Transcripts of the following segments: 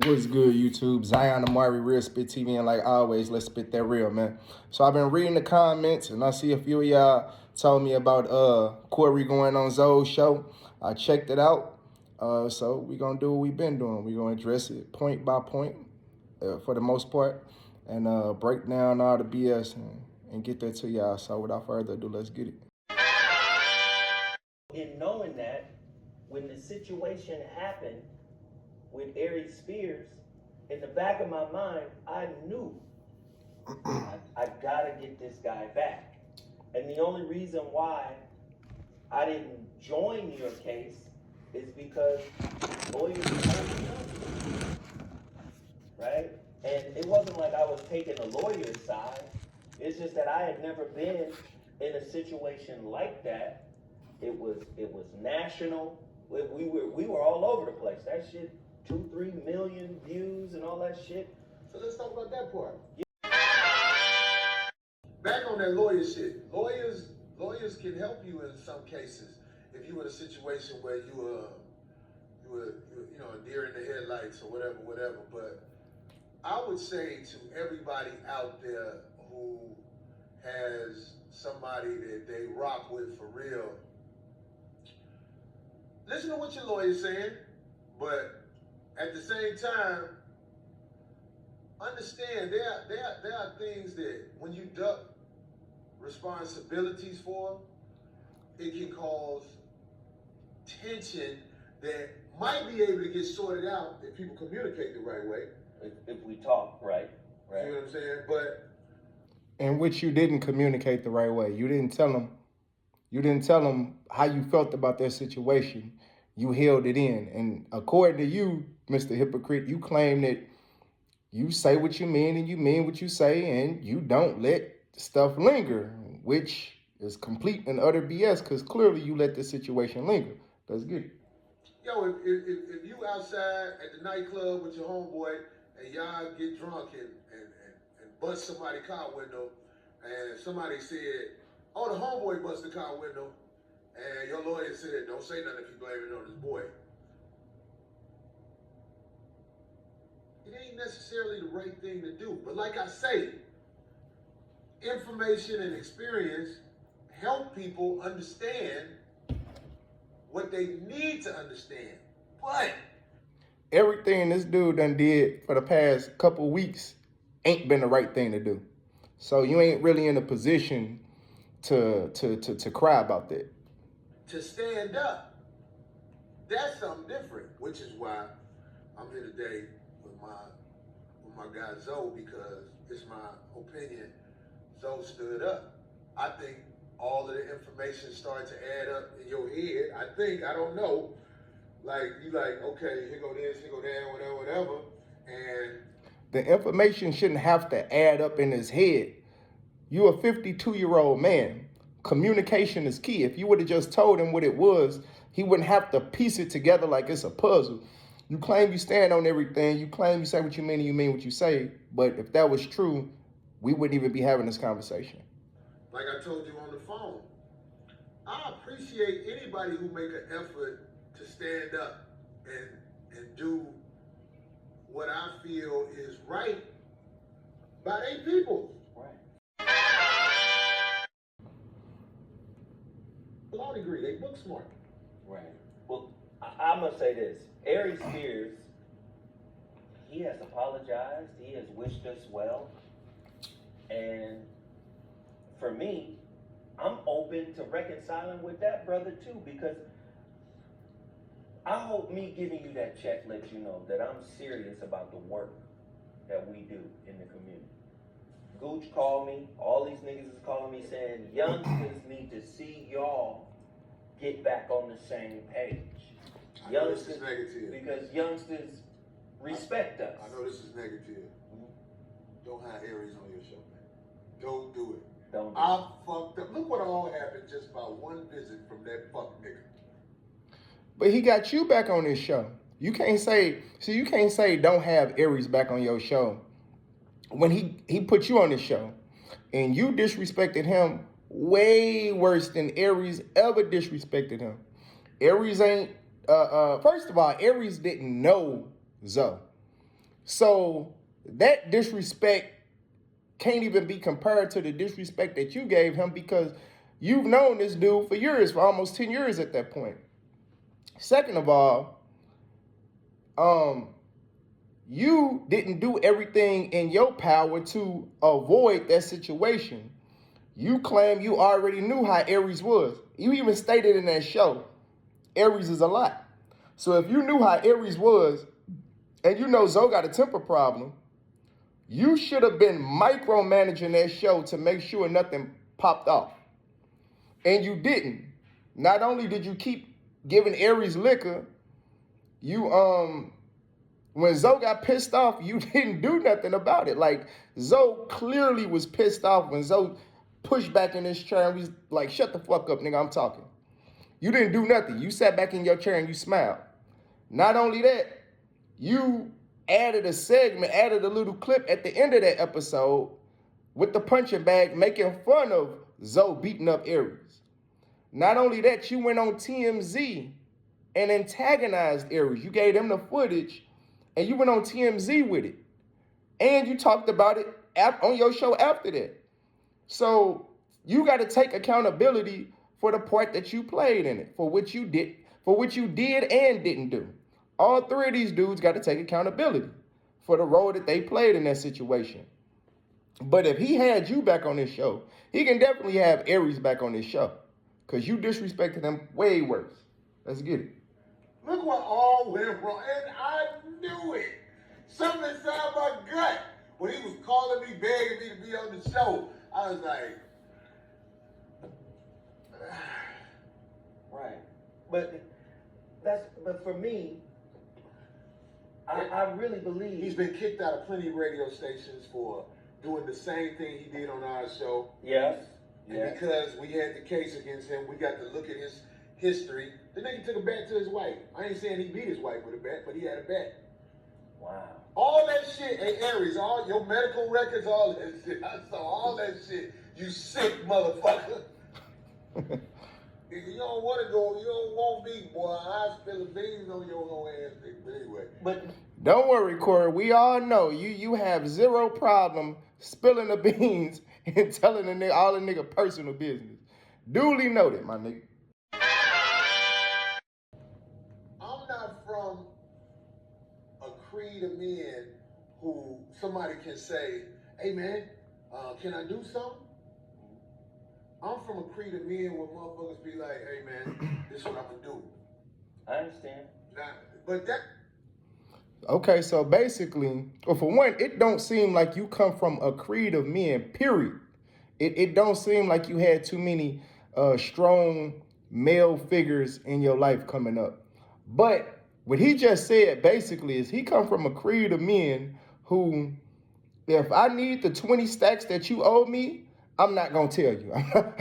What's good, YouTube? Zion Amari, Real Spit TV, and like always, let's spit that real, man. So I've been reading the comments, and I see a few of y'all told me about Corey going on Zoe's show. I checked it out. So we're going to do what we've been doing. We're going to address it point by point for the most part and break down all the BS and get that to y'all. So without further ado, let's get it. In knowing that, when the situation happened with Aries Spears, in the back of my mind, I knew I gotta get this guy back. And the only reason why I didn't join your case is because lawyers told me not, right? And it wasn't like I was taking a lawyer's side. It's just that I had never been in a situation like that. It was national. We were all over the place. That shit, 2-3 million views and all that shit. So let's talk about that part. Yeah. Back on that lawyer shit. Lawyers can help you in some cases if you were in a situation where you were a deer in the headlights or whatever. But I would say to everybody out there who has somebody that they rock with for real, listen to what your lawyer's saying, but at the same time, understand there are things that when you duck responsibilities for, it can cause tension that might be able to get sorted out if people communicate the right way. If we talk right. You know what I'm saying? But in which you didn't communicate the right way. You didn't tell them how you felt about that situation. You held it in. And according to you, Mr. Hypocrite, you claim that you say what you mean and you mean what you say and you don't let stuff linger, which is complete and utter BS because clearly you let the situation linger. Let's get it. Yo, if you outside at the nightclub with your homeboy and y'all get drunk and bust somebody's car window and somebody said, oh, the homeboy busted the car window, and your lawyer said, don't say nothing if you blame it on his boy. It ain't necessarily the right thing to do. But like I say, information and experience help people understand what they need to understand. But everything this dude done did for the past couple weeks ain't been the right thing to do. So you ain't really in a position to cry about that. To stand up, that's something different, which is why I'm here today with my guy Zoe, because it's my opinion Zoe stood up. I think all of the information started to add up in your head. I don't know. Like, you like, okay, here go this, here go that, whatever. And the information shouldn't have to add up in his head. You're a 52-year-old man. Communication is key. If you would have just told him what it was, he wouldn't have to piece it together like it's a puzzle. You claim you stand on everything. You claim you say what you mean and you mean what you say. But if that was true, we wouldn't even be having this conversation. Like I told you on the phone, I appreciate anybody who make an effort to stand up and do what I feel is right by their people. Right. Law degree, they book smart. Right. Well, I'm gonna say this. Aries Spears, he has apologized. He has wished us well. And for me, I'm open to reconciling with that brother too, because I hope me giving you that check lets you know that I'm serious about the work that we do in the community. Gooch called me, all these niggas is calling me saying, youngsters need to see y'all get back on the same page. I know this is negative. Because youngsters respect us. I know this is negative. Don't have Aries on your show, man. Don't do it. Don't do I fucked up. Look what all happened just by one visit from that fuck nigga. But he got you back on his show. You can't say don't have Aries back on your show when he put you on his show and you disrespected him way worse than Aries ever disrespected him. Aries ain't, first of all, Aries didn't know Zoe. So that disrespect can't even be compared to the disrespect that you gave him because you've known this dude for years, for almost 10 years at that point. Second of all, you didn't do everything in your power to avoid that situation. You claim you already knew how Aries was. You even stated in that show, Aries is a lot. So if you knew how Aries was, and you know Zoe got a temper problem, you should have been micromanaging that show to make sure nothing popped off. And you didn't. Not only did you keep giving Aries liquor, you when Zoe got pissed off, you didn't do nothing about it. Like Zoe clearly was pissed off when Zoe pushed back in his chair and was like, "Shut the fuck up, nigga, I'm talking." You didn't do nothing. You sat back in your chair and you smiled. Not only that, you added a segment, added a little clip at the end of that episode with the punching bag making fun of Zoe beating up Aries. Not only that, you went on TMZ and antagonized Aries. You gave them the footage and you went on TMZ with it. And you talked about it on your show after that. So you got to take accountability for the part that you played in it, for what you did and didn't do. All three of these dudes got to take accountability for the role that they played in that situation. But if he had you back on this show, he can definitely have Aries back on this show. Because you disrespected him way worse. Let's get it. Look what all went wrong. And I knew it. Something inside my gut. When he was calling me, begging me to be on the show, I was like, right. But for me, I really believe he's been kicked out of plenty of radio stations for doing the same thing he did on our show. Yes. And because we had the case against him, we got to look at his history. The nigga took a bet to his wife. I ain't saying he beat his wife with a bet, but he had a bet. Wow. All that shit, hey Aries, all your medical records, all that shit. I saw all that shit. You sick motherfucker. If you don't want to go, you don't want me, boy. I spill the beans on your whole ass, nigga. But anyway. But don't worry, Corey. We all know you have zero problem spilling the beans and telling the nigga all the nigga personal business. Duly noted, my nigga. I'm not from a creed of men who somebody can say, "Hey man, can I do something?" I'm from a creed of men where motherfuckers be like, "Hey man, this is what I'm gonna do." I understand. But that. Okay, so basically, well, for one, it don't seem like you come from a creed of men, period. It don't seem like you had too many strong male figures in your life coming up. But what he just said basically is he come from a creed of men who, if I need the 20 stacks that you owe me, I'm not going to tell you.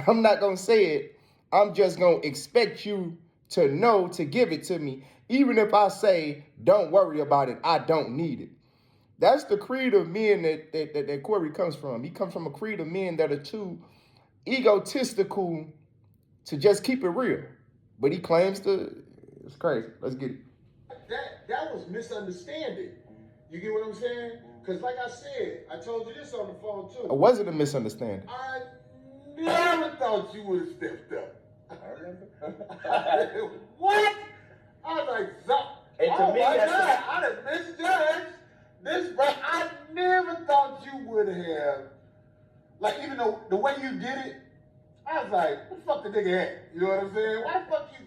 I'm not going to say it. I'm just going to expect you to know to give it to me. Even if I say, don't worry about it, I don't need it. That's the creed of men that Corey comes from. He comes from a creed of men that are too egotistical to just keep it real. But he claims to, it's crazy. Let's get it. That was misunderstanding. You get what I'm saying? Because like I said, I told you this on the phone too. Or was it a misunderstanding? I never thought you would have stepped up. I remember. What? I was like, And to me, my that's God, I done misjudged this, but I never thought you would have. Like, even though the way you did it, I was like, what the fuck the nigga at? You know what I'm saying? Why the fuck you?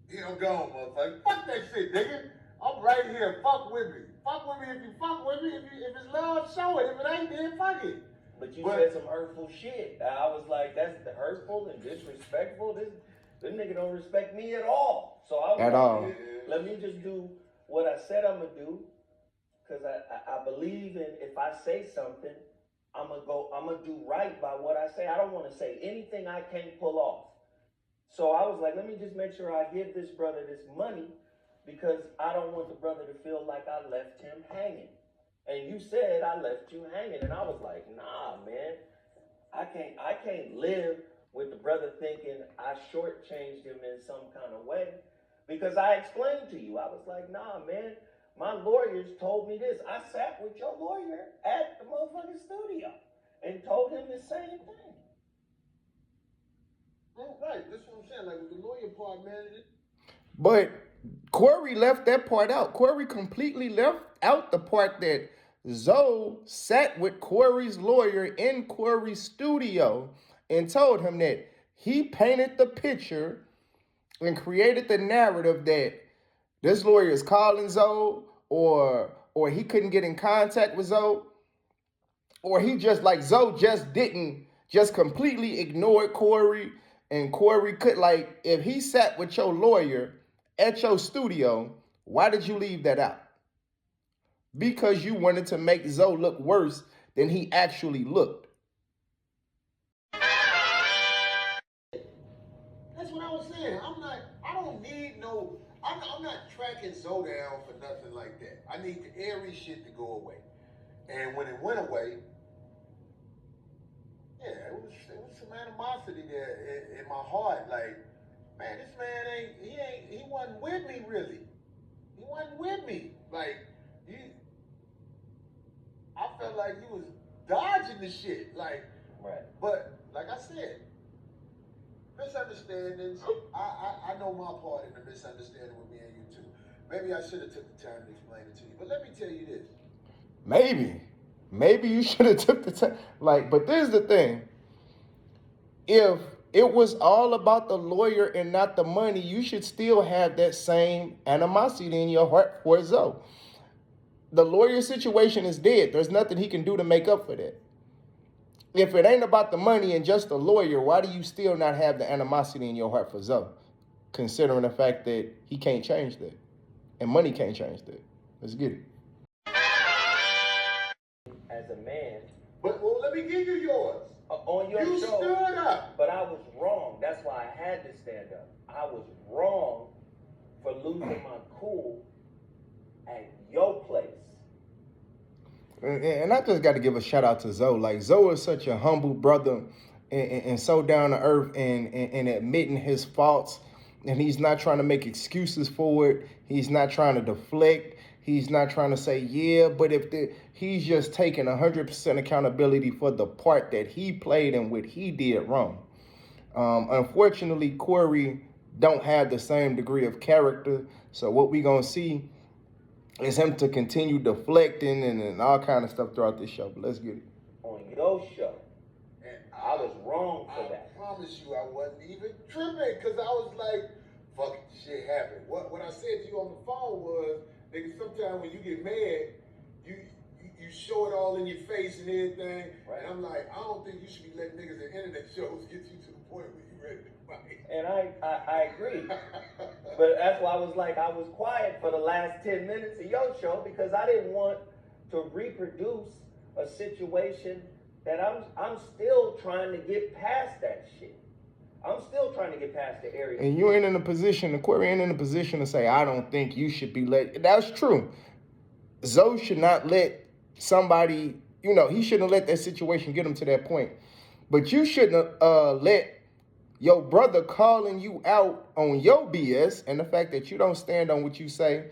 He don't go, motherfucker. Fuck that shit, nigga. I'm right here. Fuck with me. Fuck with me if you fuck with me. If it's love, show it. If it ain't, then fuck it. But you said some hurtful shit. I was like, that's hurtful and disrespectful. This nigga don't respect me at all. So I was At all. Let me just do what I said I'm gonna do. Cause I believe in, if I say something, I'm gonna do right by what I say. I don't want to say anything I can't pull off. So I was like, let me just make sure I give this brother this money because I don't want the brother to feel like I left him hanging. And you said I left you hanging, and I was like, nah, man, I can't live with the brother thinking I shortchanged him in some kind of way, because I explained to you, I was like, nah, man, My lawyers told me this. I sat with your lawyer at the motherfucking studio and told him the same thing. Right, that's what I'm saying. Like with the lawyer part, man. But Corey left that part out. Corey completely left out the part that Zoe sat with Corey's lawyer in Corey's studio and told him that he painted the picture and created the narrative that this lawyer is calling Zoe, or he couldn't get in contact with Zoe, or he just like Zoe just completely ignored Corey, and Corey could, like, if he sat with your lawyer at your studio, why did you leave that out? Because you wanted to make Zoe look worse than he actually looked. That's what I was saying. I don't need no, I'm not tracking Zoe down for nothing like that. I need the Aries shit to go away. And when it went away, yeah, it was some animosity there in my heart. Like, man, this man he wasn't with me really. He wasn't with me. Like, I felt like he was dodging the shit. Like, right. But like I said, misunderstandings. I know my part in the misunderstanding with me and you too. Maybe I should have took the time to explain it to you. But let me tell you this. Maybe you should have took the time. Like, but this is the thing. If it was all about the lawyer and not the money, you should still have that same animosity in your heart for Zoe. The lawyer situation is dead. There's nothing he can do to make up for that. If it ain't about the money and just the lawyer, why do you still not have the animosity in your heart for Zoe? Considering the fact that he can't change that. And money can't change that. Let's get it. As a man. But well, let me give you yours. On your you show. You stood up. But I was wrong. That's why I had to stand up. I was wrong for losing my cool at your place. And I just got to give a shout out to Zoe. Like, Zoe is such a humble brother and so down to earth and admitting his faults. And he's not trying to make excuses for it. He's not trying to deflect. He's not trying to say, yeah, but he's just taking 100% accountability for the part that he played and what he did wrong. Unfortunately, Corey don't have the same degree of character. So what we going to see is him to continue deflecting and all kind of stuff throughout this show. But let's get it. On your show, and I was wrong for that. I promise you I wasn't even tripping because I was like, fuck it, shit happened. What I said to you on the phone was, nigga, sometimes when you get mad, you show it all in your face and everything. Right. And I'm like, I don't think you should be letting niggas at internet shows get you to the point where you ready to fight. And I agree. But that's why I was quiet for the last 10 minutes of your show, because I didn't want to reproduce a situation that I'm still trying to get past that shit. I'm still trying to get past the area. And you ain't in a position, the Corey ain't in a position to say, I don't think you should be let. That's true. Zoe should not let somebody, he shouldn't let that situation get him to that point. But you shouldn't let your brother calling you out on your BS and the fact that you don't stand on what you say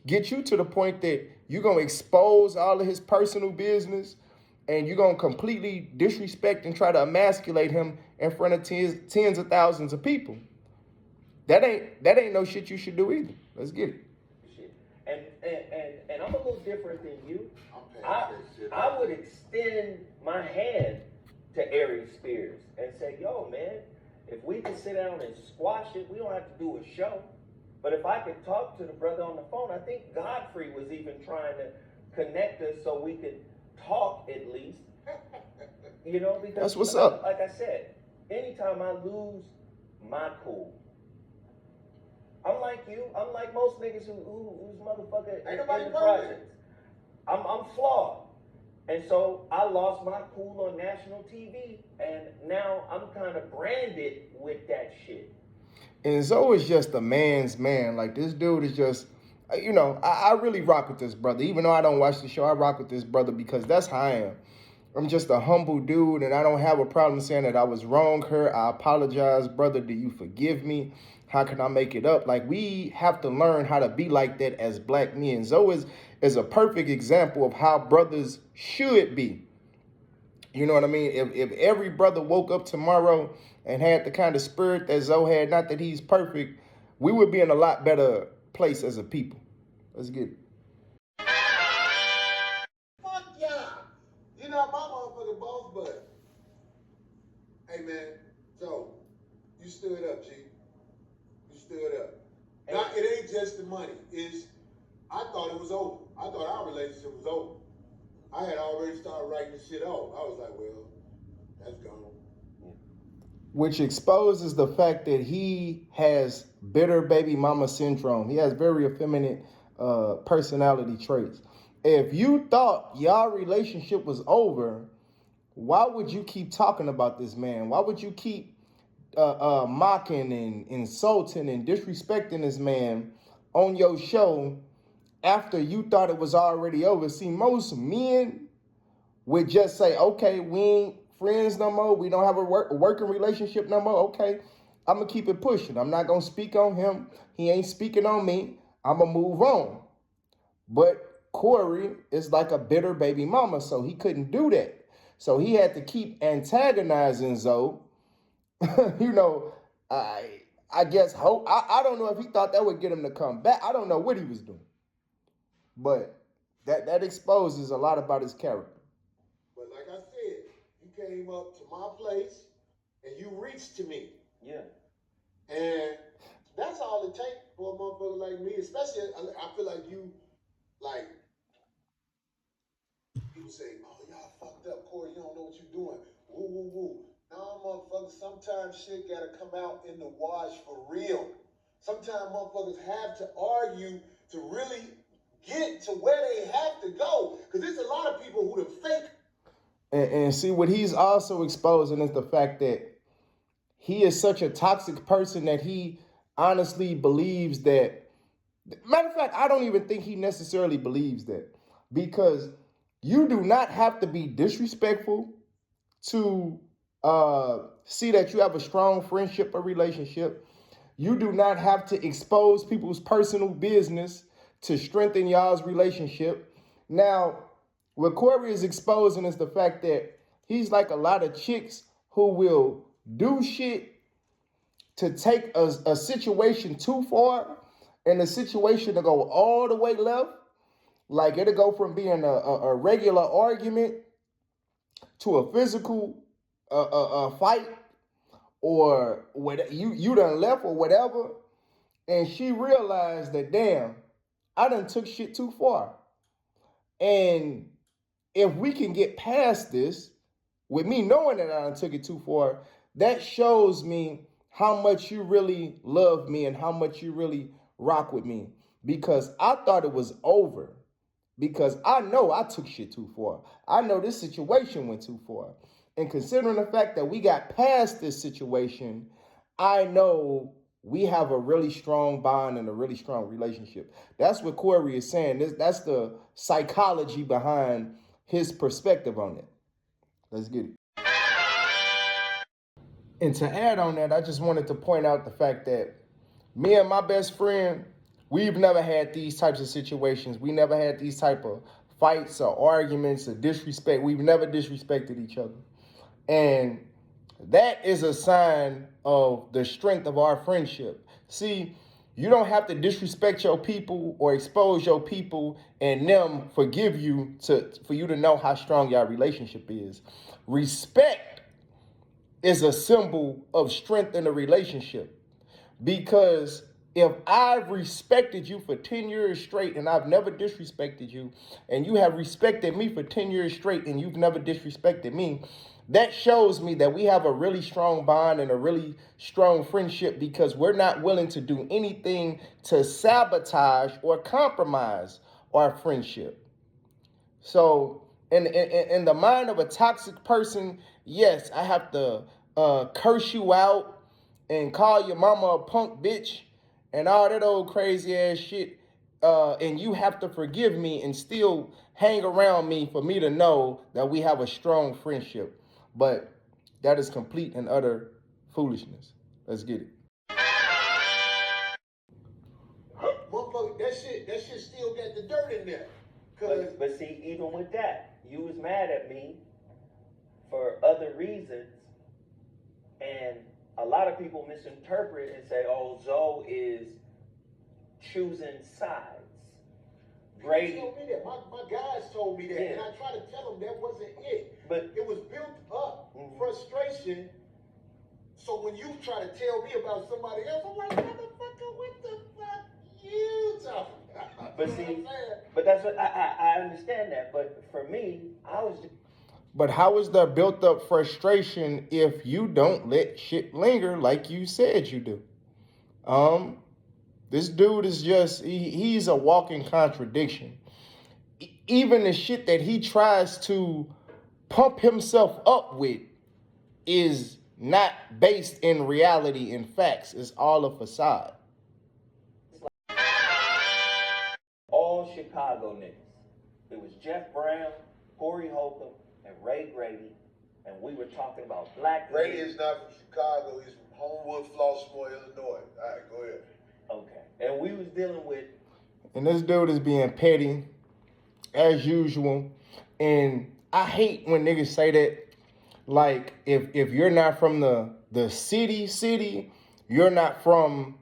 get you to the point that you're going to expose all of his personal business and you're going to completely disrespect and try to emasculate him in front of tens of thousands of people. That ain't no shit you should do either. Let's get it. And I'm a little different than you. I would extend my hand to Aries Spears and say, yo, man, if we can sit down and squash it, we don't have to do a show. But if I could talk to the brother on the phone, I think Godfrey was even trying to connect us so we could talk at least. Because that's what's up. Like I said, anytime I lose my cool, I'm like you. I'm like most niggas who's motherfucker in the projects. I'm flawed. And so I lost my cool on national TV, and now I'm kind of branded with that shit. And Zoe is just a man's man. Like, this dude is just, I really rock with this brother. Even though I don't watch the show, I rock with this brother because that's how I am. I'm just a humble dude, and I don't have a problem saying that I was wrong her. I apologize, brother. Do you forgive me? How can I make it up? Like, we have to learn how to be like that as black men. Zoe is a perfect example of how brothers should be. You know what I mean? If every brother woke up tomorrow and had the kind of spirit that Zoe had, not that he's perfect, we would be in a lot better place as a people. Let's get it. Fuck yeah. You're not my motherfucking boss, but hey man, Joe, you stood up, G. You stood up. Now it ain't just the money. I thought it was over. I thought our relationship was over. I had already started writing the shit off. I was like, well, that's gone. Which exposes the fact that he has bitter baby mama syndrome. He has very effeminate personality traits. If you thought y'all relationship was over, why would you keep talking about this man? Why would you keep mocking and insulting and disrespecting this man on your show after you thought it was already over? See, most men would just say, okay, we ain't friends no more. We don't have a working relationship no more. Okay, I'm going to keep it pushing. I'm not going to speak on him. He ain't speaking on me. I'm going to move on. But Corey is like a bitter baby mama, so he couldn't do that. So he had to keep antagonizing Zoe. You know, I guess hope. I don't know if he thought that would get him to come back. I don't know what he was doing. But that exposes a lot about his character. But like I said, you came up to my place and you reached to me. Yeah. And that's all it takes for a motherfucker like me, especially I feel like you, like, people say, oh, y'all fucked up, Corey, you don't know what you're doing. Woo, woo, woo. Nah, motherfuckers, sometimes shit gotta come out in the wash for real. Sometimes motherfuckers have to argue to really get to where they have to go. Because there's a lot of people who the fake. And see, what he's also exposing is the fact that he is such a toxic person that he honestly believes that. Matter of fact, I don't even think he necessarily believes that, because you do not have to be disrespectful to see that you have a strong friendship or relationship. You do not have to expose people's personal business to strengthen y'all's relationship. Now, what Corey is exposing is the fact that he's like a lot of chicks who will do shit to take a situation too far and the situation to go all the way left. Like, it'll go from being a regular argument to a physical fight, or what you done left or whatever. And she realized that, damn, I done took shit too far. And if we can get past this, with me knowing that I done took it too far, that shows me how much you really love me and how much you really rock with me. Because I thought it was over. Because I know I took shit too far. I know this situation went too far. And considering the fact that we got past this situation, I know we have a really strong bond and a really strong relationship. That's what Corey is saying. That's the psychology behind his perspective on it. Let's get it. And to add on that, I just wanted to point out the fact that me and my best friend, we've never had these types of situations. We never had these type of fights or arguments or disrespect. We've never disrespected each other. And that is a sign of the strength of our friendship. See, you don't have to disrespect your people or expose your people and them forgive you for you to know how strong your relationship is. Respect is a symbol of strength in a relationship, because if I've respected you for 10 years straight and I've never disrespected you, and you have respected me for 10 years straight and you've never disrespected me, that shows me that we have a really strong bond and a really strong friendship, because we're not willing to do anything to sabotage or compromise our friendship. So in the mind of a toxic person, yes, I have to curse you out and call your mama a punk bitch and all that old crazy ass shit and you have to forgive me and still hang around me for me to know that we have a strong friendship. But that is complete and utter foolishness. Let's get it. Motherfucker, that shit still got the dirt in there. But see, even with that, you was mad at me for other reasons, and a lot of people misinterpret and say, "Oh, Zoe is choosing sides." Brady told me that. My guys told me that, yeah. And I tried to tell them that wasn't it. But it was built up frustration. So when you try to tell me about somebody else, I'm like, motherfucker, what the fuck you talking about? But see, but that's what I understand that. But for me, I was just. But how is there built up frustration if you don't let shit linger like you said you do? This dude is just, he's a walking contradiction. Even the shit that he tries to pump himself up with is not based in reality and facts. It's all a facade. All Chicago niggas. It was Jeff Brown, Corey Holcomb, and Ray Grady, and we were talking about black. Grady is not from Chicago. He's from Homewood, Flossmoor, Illinois. All right, go ahead. Okay, and we was dealing with. And this dude is being petty, as usual. And I hate when niggas say that. Like, if you're not from the city, you're not from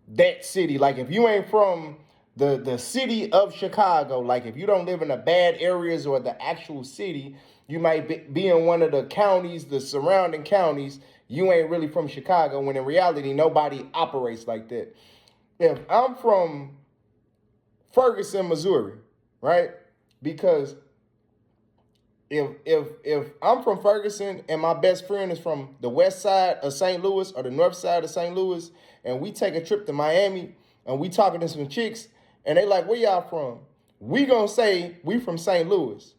that city. Like, if you ain't from the city of Chicago, like if you don't live in the bad areas or the actual city, you might be in one of the counties, the surrounding counties, you ain't really from Chicago, when in reality, nobody operates like that. If I'm from Ferguson, Missouri, right? Because if I'm from Ferguson and my best friend is from the west side of St. Louis or the north side of St. Louis, and we take a trip to Miami and we talking to some chicks and they like, where y'all from? We gonna say we from St. Louis.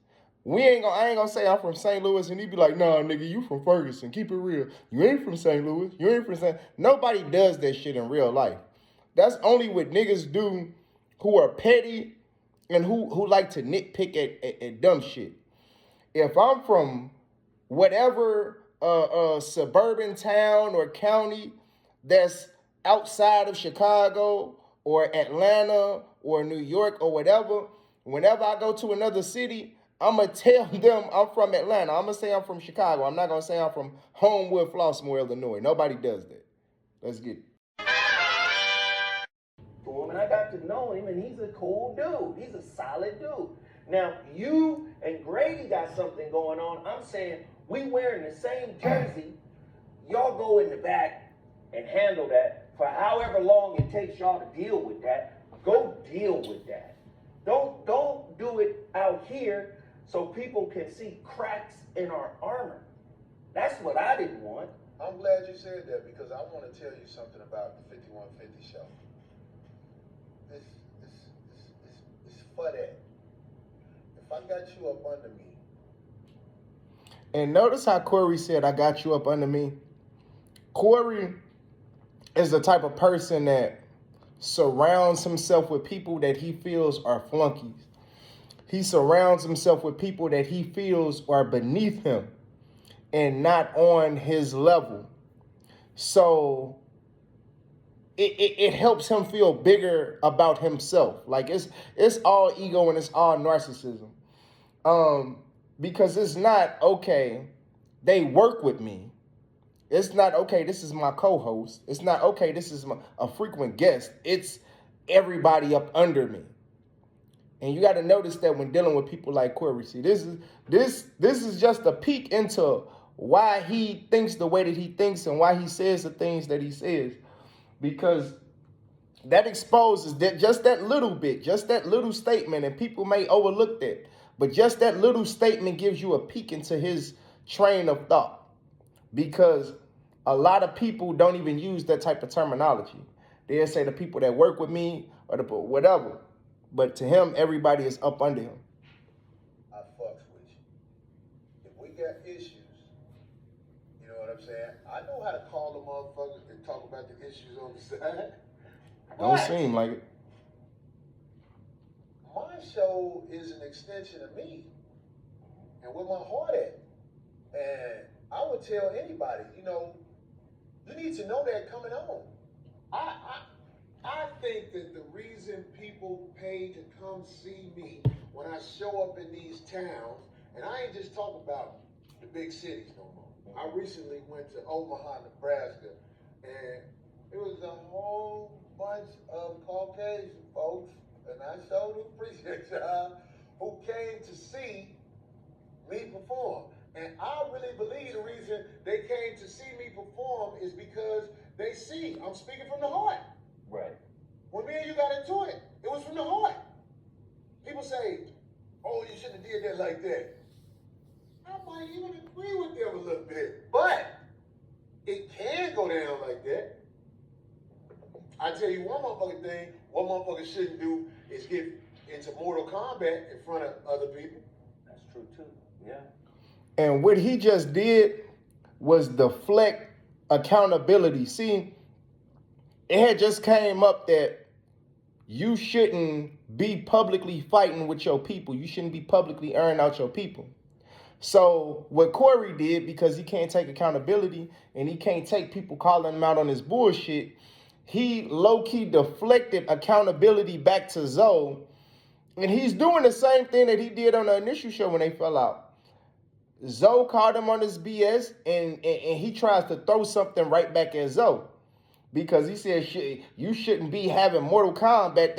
I ain't gonna say I'm from St. Louis and he be like, nah, nigga, you from Ferguson. Keep it real. You ain't from St. Louis. You ain't from St. Nobody does that shit in real life. That's only what niggas do who are petty and who like to nitpick at dumb shit. If I'm from whatever suburban town or county that's outside of Chicago or Atlanta or New York or whatever, whenever I go to another city, I'm going to tell them I'm from Atlanta. I'm going to say I'm from Chicago. I'm not going to say I'm from Homewood, Flossmoor, Illinois. Nobody does that. Let's get it. And I got to know him, and he's a cool dude. He's a solid dude. Now, you and Grady got something going on. I'm saying we wearing the same jersey. Y'all go in the back and handle that for however long it takes y'all to deal with that. Go deal with that. Don't do it out here so people can see cracks in our armor. That's what I didn't want. I'm glad you said that because I want to tell you something about the 5150 show. It's for that. If I got you up under me. And notice how Corey said, I got you up under me. Corey is the type of person that surrounds himself with people that he feels are flunkies. He surrounds himself with people that he feels are beneath him and not on his level. So it helps him feel bigger about himself. Like it's all ego and it's all narcissism. Because it's not, okay, they work with me. It's not, okay, this is my co-host. It's not, okay, this is a frequent guest. It's everybody up under me. And you got to notice that when dealing with people like Corey, see, this is just a peek into why he thinks the way that he thinks and why he says the things that he says. Because that exposes that just that little bit, just that little statement, and people may overlook that. But just that little statement gives you a peek into his train of thought. Because a lot of people don't even use that type of terminology. They'll say the people that work with me or the whatever. But to him, everybody is up under him. I fucks with you. If we got issues, you know what I'm saying? I know how to call the motherfuckers and talk about the issues on the side. Don't seem like it. my show is an extension of me and where my heart at. And I would tell anybody, you know, you need to know that coming on. I think that the reason people pay to come see me when I show up in these towns, and I ain't just talking about the big cities no more. I recently went to Omaha, Nebraska, and it was a whole bunch of Caucasian folks, and I sure do appreciate y'all, who came to see me perform. And I really believe the reason they came to see me perform is because they see I'm speaking from the heart. Right. When me and you got into it, it was from the heart. People say, oh, you shouldn't have did that like that. I might even agree with them a little bit, but it can go down like that. I tell you one motherfucking thing, what motherfuckers shouldn't do is get into Mortal Kombat in front of other people. That's true too. Yeah. And what he just did was deflect accountability. See, it had just came up that you shouldn't be publicly fighting with your people. You shouldn't be publicly airing out your people. So what Corey did, because he can't take accountability and he can't take people calling him out on his bullshit, he low-key deflected accountability back to Zoe. And he's doing the same thing that he did on the initial show when they fell out. Zoe called him on his BS, and he tries to throw something right back at Zoe. Because he said, you shouldn't be having Mortal Kombat.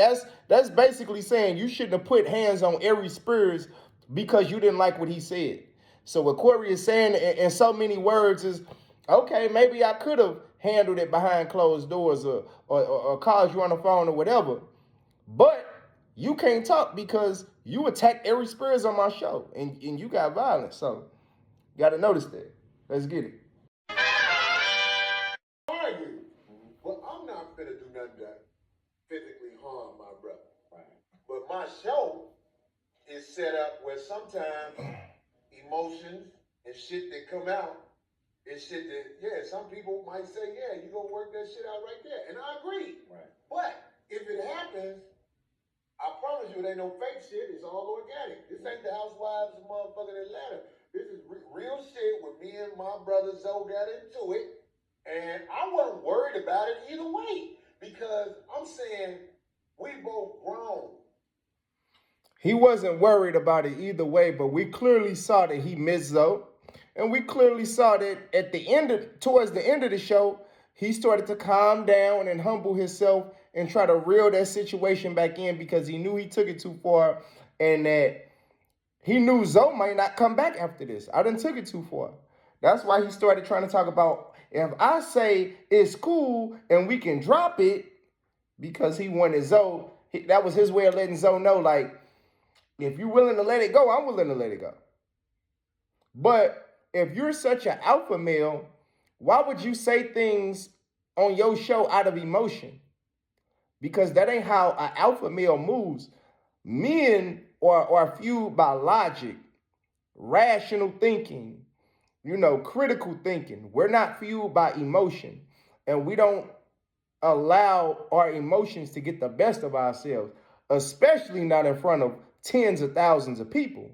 That's basically saying you shouldn't have put hands on Aries Spears because you didn't like what he said. So what Corey is saying in so many words is, okay, maybe I could have handled it behind closed doors or called you on the phone or whatever. But you can't talk because you attacked Aries Spears on my show and you got violence. So you got to notice that. Let's get it. Argue. Well, I'm not finna do nothing to physically harm my brother. Right. But my show is set up where sometimes emotions and shit that come out is shit that, yeah, some people might say, yeah, you gonna work that shit out right there. And I agree. Right. But if it happens, I promise you it ain't no fake shit. It's all organic. This ain't the Housewives of motherfucking Atlanta. This is real shit where me and my brother Zoe got into it. And I wasn't worried about it either way because I'm saying we both grown. He wasn't worried about it either way, but we clearly saw that he missed Zoe. And we clearly saw that at the towards the end of the show, he started to calm down and humble himself and try to reel that situation back in because he knew he took it too far and that he knew Zoe might not come back after this. I done took it too far. That's why he started trying to talk about, if I say it's cool and we can drop it, because he wanted Zoe, that was his way of letting Zoe know, like, if you're willing to let it go, I'm willing to let it go. But if you're such an alpha male, why would you say things on your show out of emotion? Because that ain't how an alpha male moves. Men are fueled by logic, rational thinking, critical thinking. We're not fueled by emotion. And we don't allow our emotions to get the best of ourselves, especially not in front of tens of thousands of people.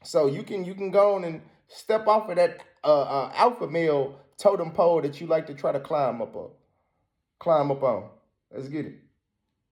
So you can go on and step off of that alpha male totem pole that you like to try to climb up on. Let's get it.